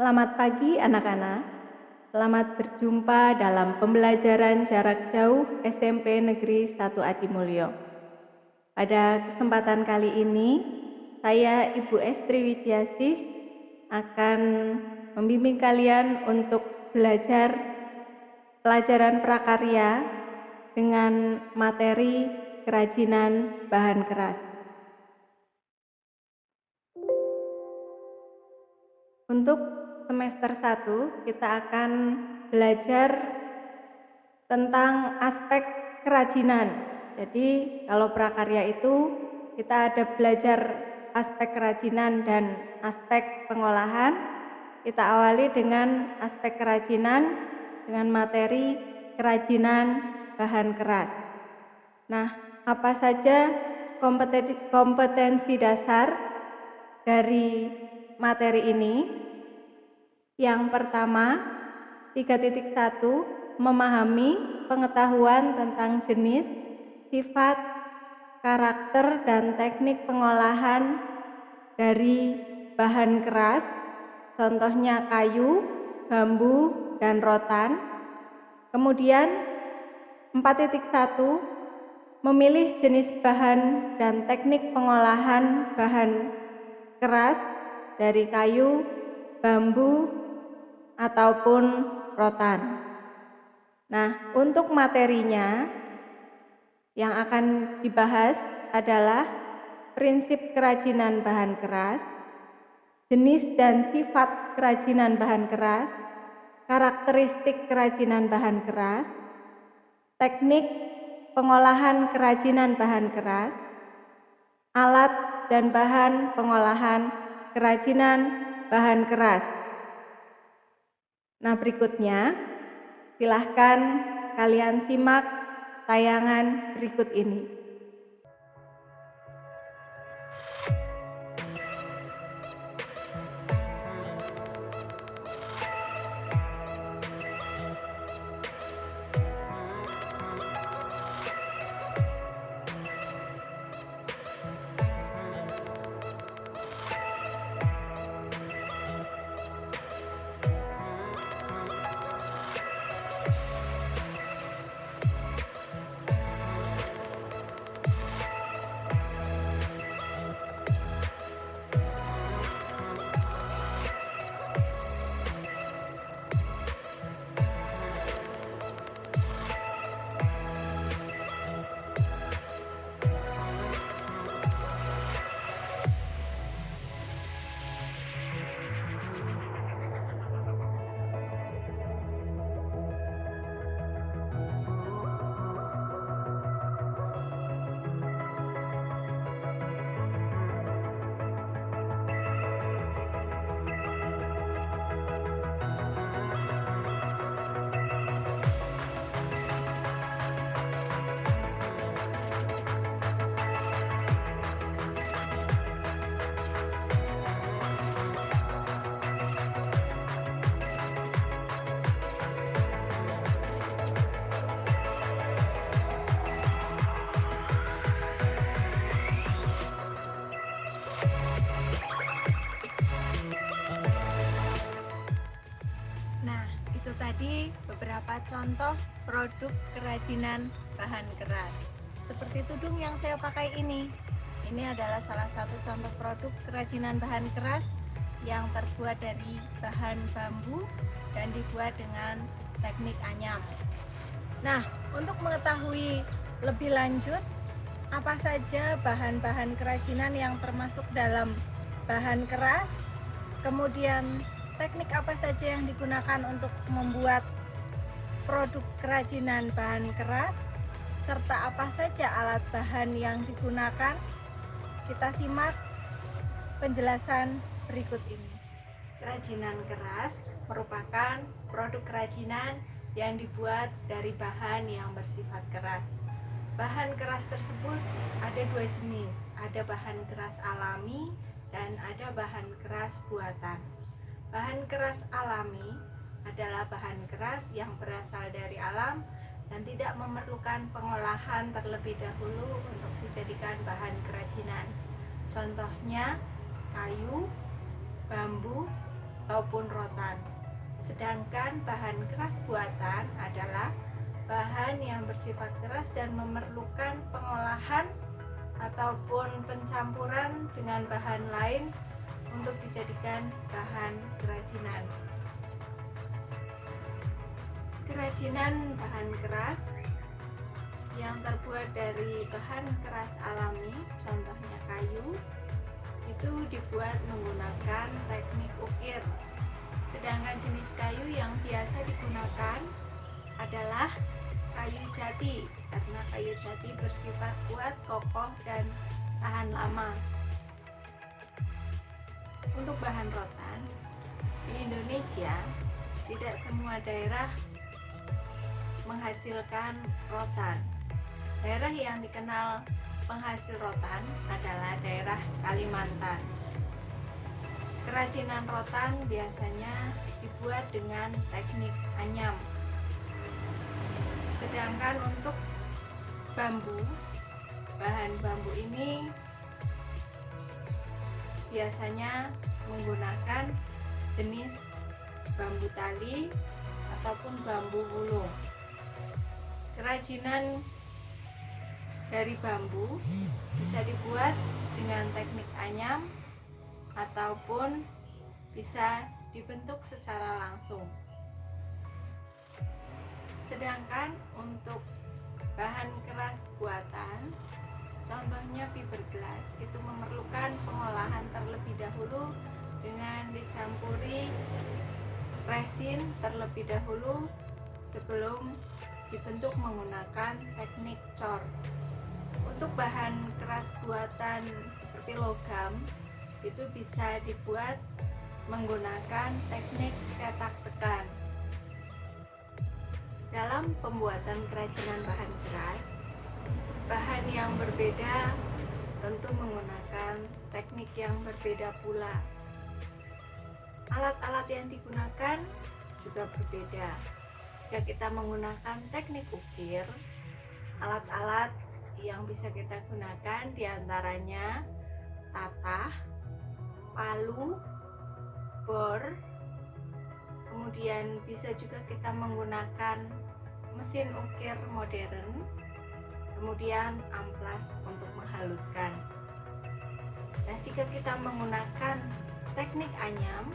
Selamat pagi anak-anak. Selamat berjumpa dalam pembelajaran jarak jauh SMP Negeri 1 Adimulyo. Pada kesempatan kali ini, saya Ibu Estri Wijiasih akan membimbing kalian untuk belajar pelajaran prakarya dengan materi kerajinan bahan keras. Untuk semester 1, kita akan belajar tentang aspek kerajinan. Jadi, kalau prakarya itu kita ada belajar aspek kerajinan dan aspek pengolahan. Kita awali dengan aspek kerajinan dengan materi kerajinan bahan keras. Nah, apa saja kompetensi dasar dari materi ini? Yang pertama, 3.1, memahami pengetahuan tentang jenis, sifat, karakter, dan teknik pengolahan dari bahan keras, contohnya kayu, bambu, dan rotan. Kemudian 4.1, memilih jenis bahan dan teknik pengolahan bahan keras dari kayu, bambu, ataupun rotan. Nah, untuk materinya yang akan dibahas adalah prinsip kerajinan bahan keras, jenis dan sifat kerajinan bahan keras, karakteristik kerajinan bahan keras, teknik pengolahan kerajinan bahan keras, alat dan bahan pengolahan kerajinan bahan keras. Nah, berikutnya, silahkan kalian simak tayangan berikut ini. Nah, itu tadi beberapa contoh produk kerajinan bahan keras. Seperti tudung yang saya pakai ini. Ini adalah salah satu contoh produk kerajinan bahan keras yang terbuat dari bahan bambu dan dibuat dengan teknik anyam. Nah, untuk mengetahui lebih lanjut apa saja bahan-bahan kerajinan yang termasuk dalam bahan keras, kemudian teknik apa saja yang digunakan untuk membuat produk kerajinan bahan keras, serta apa saja alat bahan yang digunakan, kita simak penjelasan berikut ini. Kerajinan keras merupakan produk kerajinan yang dibuat dari bahan yang bersifat keras. Bahan keras tersebut ada dua jenis, ada bahan keras alami dan ada bahan keras buatan. Bahan keras alami adalah bahan keras yang berasal dari alam dan tidak memerlukan pengolahan terlebih dahulu untuk dijadikan bahan kerajinan. Contohnya kayu, bambu, ataupun rotan. Sedangkan bahan keras buatan adalah bahan yang bersifat keras dan memerlukan pengolahan ataupun pencampuran dengan bahan lain untuk dijadikan bahan kerajinan. Kerajinan bahan keras yang terbuat dari bahan keras alami, contohnya kayu, itu dibuat menggunakan teknik ukir. Sedangkan jenis kayu yang biasa digunakan adalah kayu jati, karena kayu jati bersifat kuat, kokoh, dan tahan lama. Untuk bahan rotan, di Indonesia tidak semua daerah menghasilkan rotan. Daerah yang dikenal penghasil rotan adalah daerah Kalimantan. Kerajinan rotan biasanya dibuat dengan teknik anyam. Sedangkan untuk bambu, bahan bambu ini biasanya menggunakan jenis bambu tali ataupun bambu wulung. Kerajinan dari bambu bisa dibuat dengan teknik anyam ataupun bisa dibentuk secara langsung. Sedangkan untuk bahan keras buatan, contohnya fiberglass, itu memerlukan pengolahan terlebih dahulu dengan dicampuri resin terlebih dahulu sebelum dibentuk menggunakan teknik cor. Untuk bahan keras buatan seperti logam itu bisa dibuat menggunakan teknik cetak tekan. Dalam pembuatan kerajinan bahan keras, bahan yang berbeda tentu menggunakan teknik yang berbeda pula. Alat-alat yang digunakan juga berbeda. Jika kita menggunakan teknik ukir, alat-alat yang bisa kita gunakan diantaranya tatah, palu, bor, kemudian bisa juga kita menggunakan mesin ukir modern, kemudian amplas untuk menghaluskan. Nah, jika kita menggunakan teknik anyam,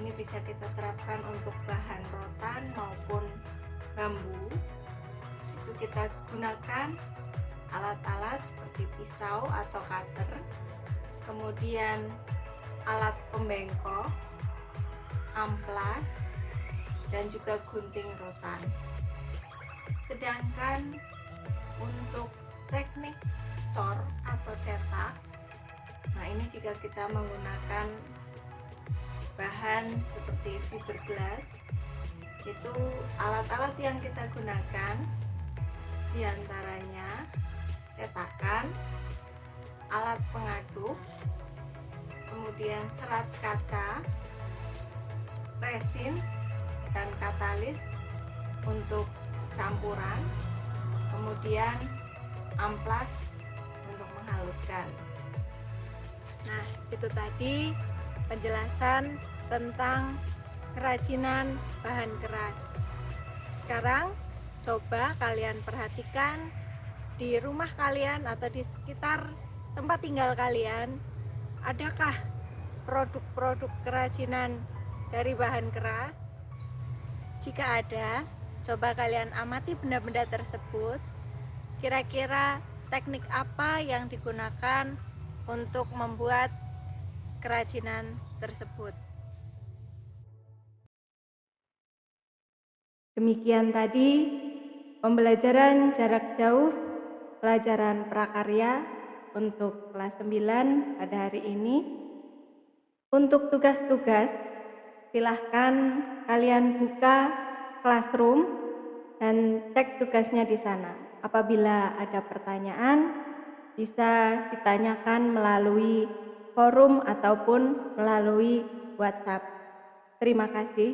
ini bisa kita terapkan untuk bahan rotan maupun bambu. Itu kita gunakan alat-alat seperti pisau atau cutter, kemudian alat pembengkok, amplas, dan juga gunting rotan. Sedangkan untuk teknik cor atau cetak, nah ini jika kita menggunakan bahan seperti fiberglass, itu alat-alat yang kita gunakan diantaranya cetakan, alat pengaduk, kemudian serat kaca, resin, dan katalis untuk campuran, kemudian amplas untuk menghaluskan. Nah, itu tadi penjelasan tentang kerajinan bahan keras. Sekarang coba kalian perhatikan di rumah kalian atau di sekitar tempat tinggal kalian, adakah produk-produk kerajinan dari bahan keras? Jika ada, coba kalian amati benda-benda tersebut. Kira-kira teknik apa yang digunakan untuk membuat kerajinan tersebut? Demikian tadi pembelajaran jarak jauh pelajaran prakarya untuk kelas 9 pada hari ini. Untuk tugas-tugas, silahkan kalian buka Classroom dan cek tugasnya di sana. Apabila ada pertanyaan, bisa ditanyakan melalui forum ataupun melalui WhatsApp. Terima kasih.